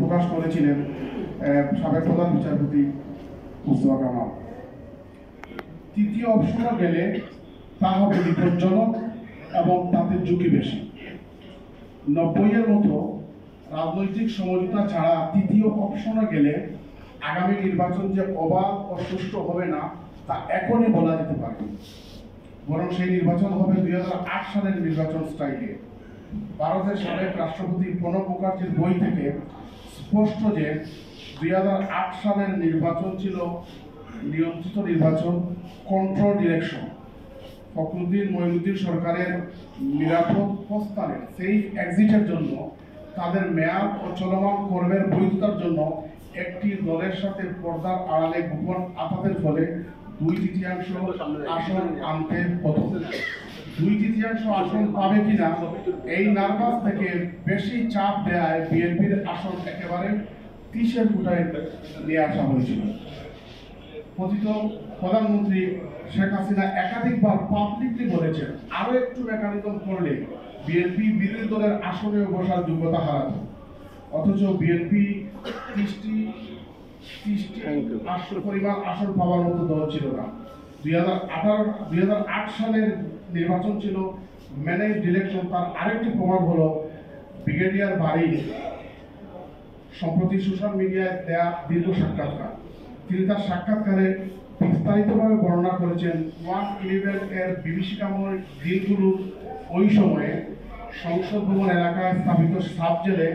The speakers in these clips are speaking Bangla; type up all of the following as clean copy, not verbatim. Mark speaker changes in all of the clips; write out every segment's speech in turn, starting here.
Speaker 1: প্রকাশ করেছিলেন সাবেক প্রধান বিচারপতি মুস্তফা কামাল। তৃতীয় অপশনে গেলে তা হবে বিপজ্জনক এবং তাতে ঝুঁকি বেশি। 90-এর মতো রাজনৈতিক সমঝোতা ছাড়া তৃতীয় অপশনে গেলে আগামী নির্বাচন যে অবাধ ও সুষ্ঠু হবে না তা এখনই বলা যেতে পারে, বরং সেই নির্বাচন হবে 2008 সালের নির্বাচন স্টাইলে। ভারতের সাবেক রাষ্ট্রপতি প্রণব মুখার্জির বই থেকে স্পষ্ট যে 2008 সালের নির্বাচন ছিল নিয়ন্ত্রিত নির্বাচন, কন্ট্রোল ডিরেকশন। ফখরুদ্দিন মঈনুদ্দিন সরকারের নিরাপদ প্রস্থানের সেফ এক্সিটের জন্য, তাদের মেয়াদ ও চলমান কর্মের বৈধতার জন্য একটি দলের সাথে পর্দার আড়ালে গোপন আতাতের ফলে 2/3 আসন আনতে হতো। 2/3 আসন পাবে কিনা এই নার্ভাস থেকে বেশি চাপ দেয় বিএনপির আসন একেবারে 30-এর কোটায় নিয়ে আসা হয়েছিল। কথিত প্রধানমন্ত্রী শেখ হাসিনা একাধিকবার পাবলিকলি বলেছেন আরো একটু মেকানিজম করলে বিএনপি বিরোধী দলের আসনে বসার যোগ্যতা হারাত। অথচ বিএনপি 30টি পরিমাণ আসন পাওয়ার মতো দল ছিল না। 2008 সালের নির্বাচন ছিল ম্যানেজ ডিরেকশন। তার আরেকটি প্রমাণ হলো ব্রিগেডিয়ার বাড়ি সম্প্রতি সোশ্যাল মিডিয়ায় দেয়া দীর্ঘ সাক্ষাৎকার। তিনি তার সাক্ষাৎকারে বিস্তারিতভাবে বর্ণনা করেছেন 1/11 এর বিভীষিকাময় দিনগুলো ওই সময়ে সংসদ ভবন এলাকায় স্থাপিত সাব জেলে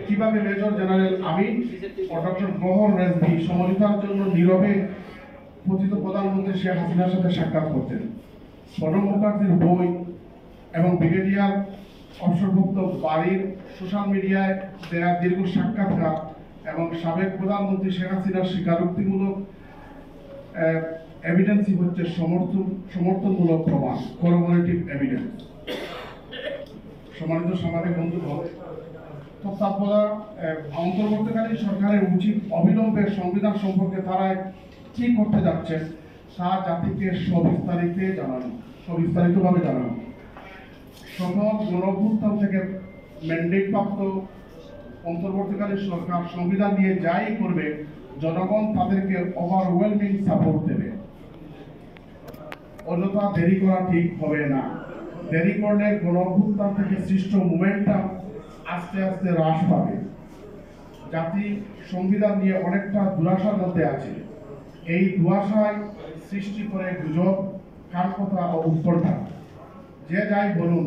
Speaker 1: কিভাবে মেজর জেনারেল আমিন ও ডক্টর গহর রেজভি সমঝোতার জন্য নীরবে কথিত প্রধানমন্ত্রী শেখ হাসিনার সাথে সাক্ষাৎ করতেন। প্রণব মুখার্জির বই এবং ব্রিগেডিয়ার অবসরভুক্ত বাড়ির সোশ্যাল মিডিয়ায় দেয়া দীর্ঘ সাক্ষাৎকার এবং সাবেক প্রধানমন্ত্রী শেখ হাসিনার স্বীকারোক্তিমূলক এভিডেন্সই হচ্ছে সমর্থনমূলক প্রমাণ, করোবোরেটিভ এভিডেন্স। সম্মানিত সাংবাদিক বন্ধুগণ, অন্তর্বর্তীকালীন সরকারের উচিত অবিলম্বে সংবিধান সম্পর্কে তারা কি করতে যাচ্ছে তা জাতিকে সবিস্তারিতভাবে জানানো। সকল গণঅভ্যুত্থান থেকে ম্যান্ডেট প্রাপ্ত অন্তর্বর্তীকালীন সরকার সংবিধান নিয়ে যাই করবে, জনগণ তাদেরকে ওভারওয়েলমিং সাপোর্ট দেবে। অন্যথা দেরি করা ঠিক হবে না। দেরি করলে গণঅভ্যুত্থান থেকে সৃষ্ট মোমেন্টাম আস্তে আস্তে হ্রাস পাবে। জাতি সংবিধান নিয়ে অনেকটা দুরাশার মধ্যে আছে। এই দুরাশায় সৃষ্টি করে গুজব, কানকথা ও উৎকণ্ঠা। যে যাই বলুন,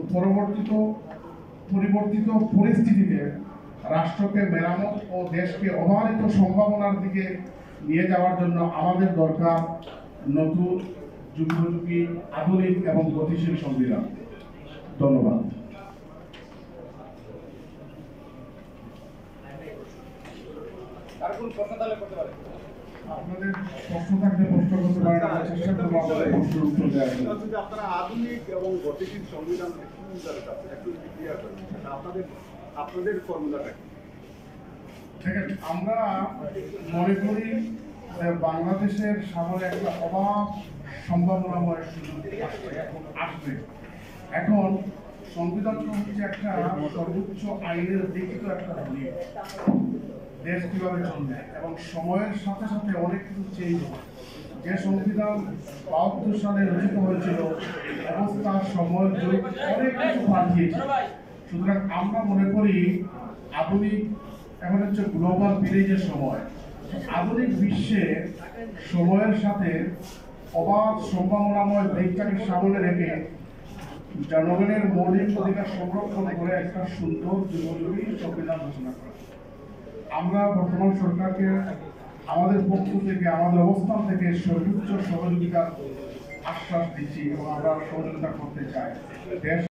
Speaker 1: পরিবর্তিত পরিস্থিতিতে রাষ্ট্রকে মেরামত ও দেশকে অবারিত সম্ভাবনার দিকে নিয়ে যাওয়ার জন্য আমাদের দরকার নতুন যুগোপযোগী, আধুনিক এবং গতিশীল সংবিধান। ধন্যবাদ। আপনাদের প্রশ্ন থাকলে প্রশ্ন করতে পারেন, চেষ্টা করবো প্রশ্নের উত্তর দেওয়ার জন্য।
Speaker 2: আপনারা আধুনিক এবং গতিশীল সংবিধান আপনাদের ফর্মুলাটা কি?
Speaker 1: ঠিক আছে, আমরা মনে করি বাংলাদেশের সামনে একটা অবাধ সম্ভাবনাময় সুযোগ আসবে। এখন সংবিধান হচ্ছে একটা সর্বোচ্চ আইনের লিখিত একটা দলিল, দেশ কিভাবে চলবে এবং সময়ের সাথে সাথে অনেক কিছু চেঞ্জ হয়। যে সংবিধান 72 সালে রচিত হয়েছিল, অবস্থা, সময়, যুগ অনেক কিছু পাল্টিয়েছে। সুতরাং আমরা মনে করি আধুনিক, এখন হচ্ছে গ্লোবাল ভিলেজের সময়, আধুনিক বিশ্বে সময়ের সাথে অবাধ সম্ভাবনাময় দিকটাকে সামনে রেখে জনগণের মৌলিক অধিকার সংরক্ষণ করে একটা সুন্দর যুগোপযোগী সংবিধান ঘোষণা করা। আমরা বর্তমান সরকারকে আমাদের পক্ষ থেকে, আমাদের অবস্থান থেকে সর্বোচ্চ সহযোগিতার আশ্বাস দিচ্ছি এবং আমরা সহযোগিতা করতে চাই। দেশ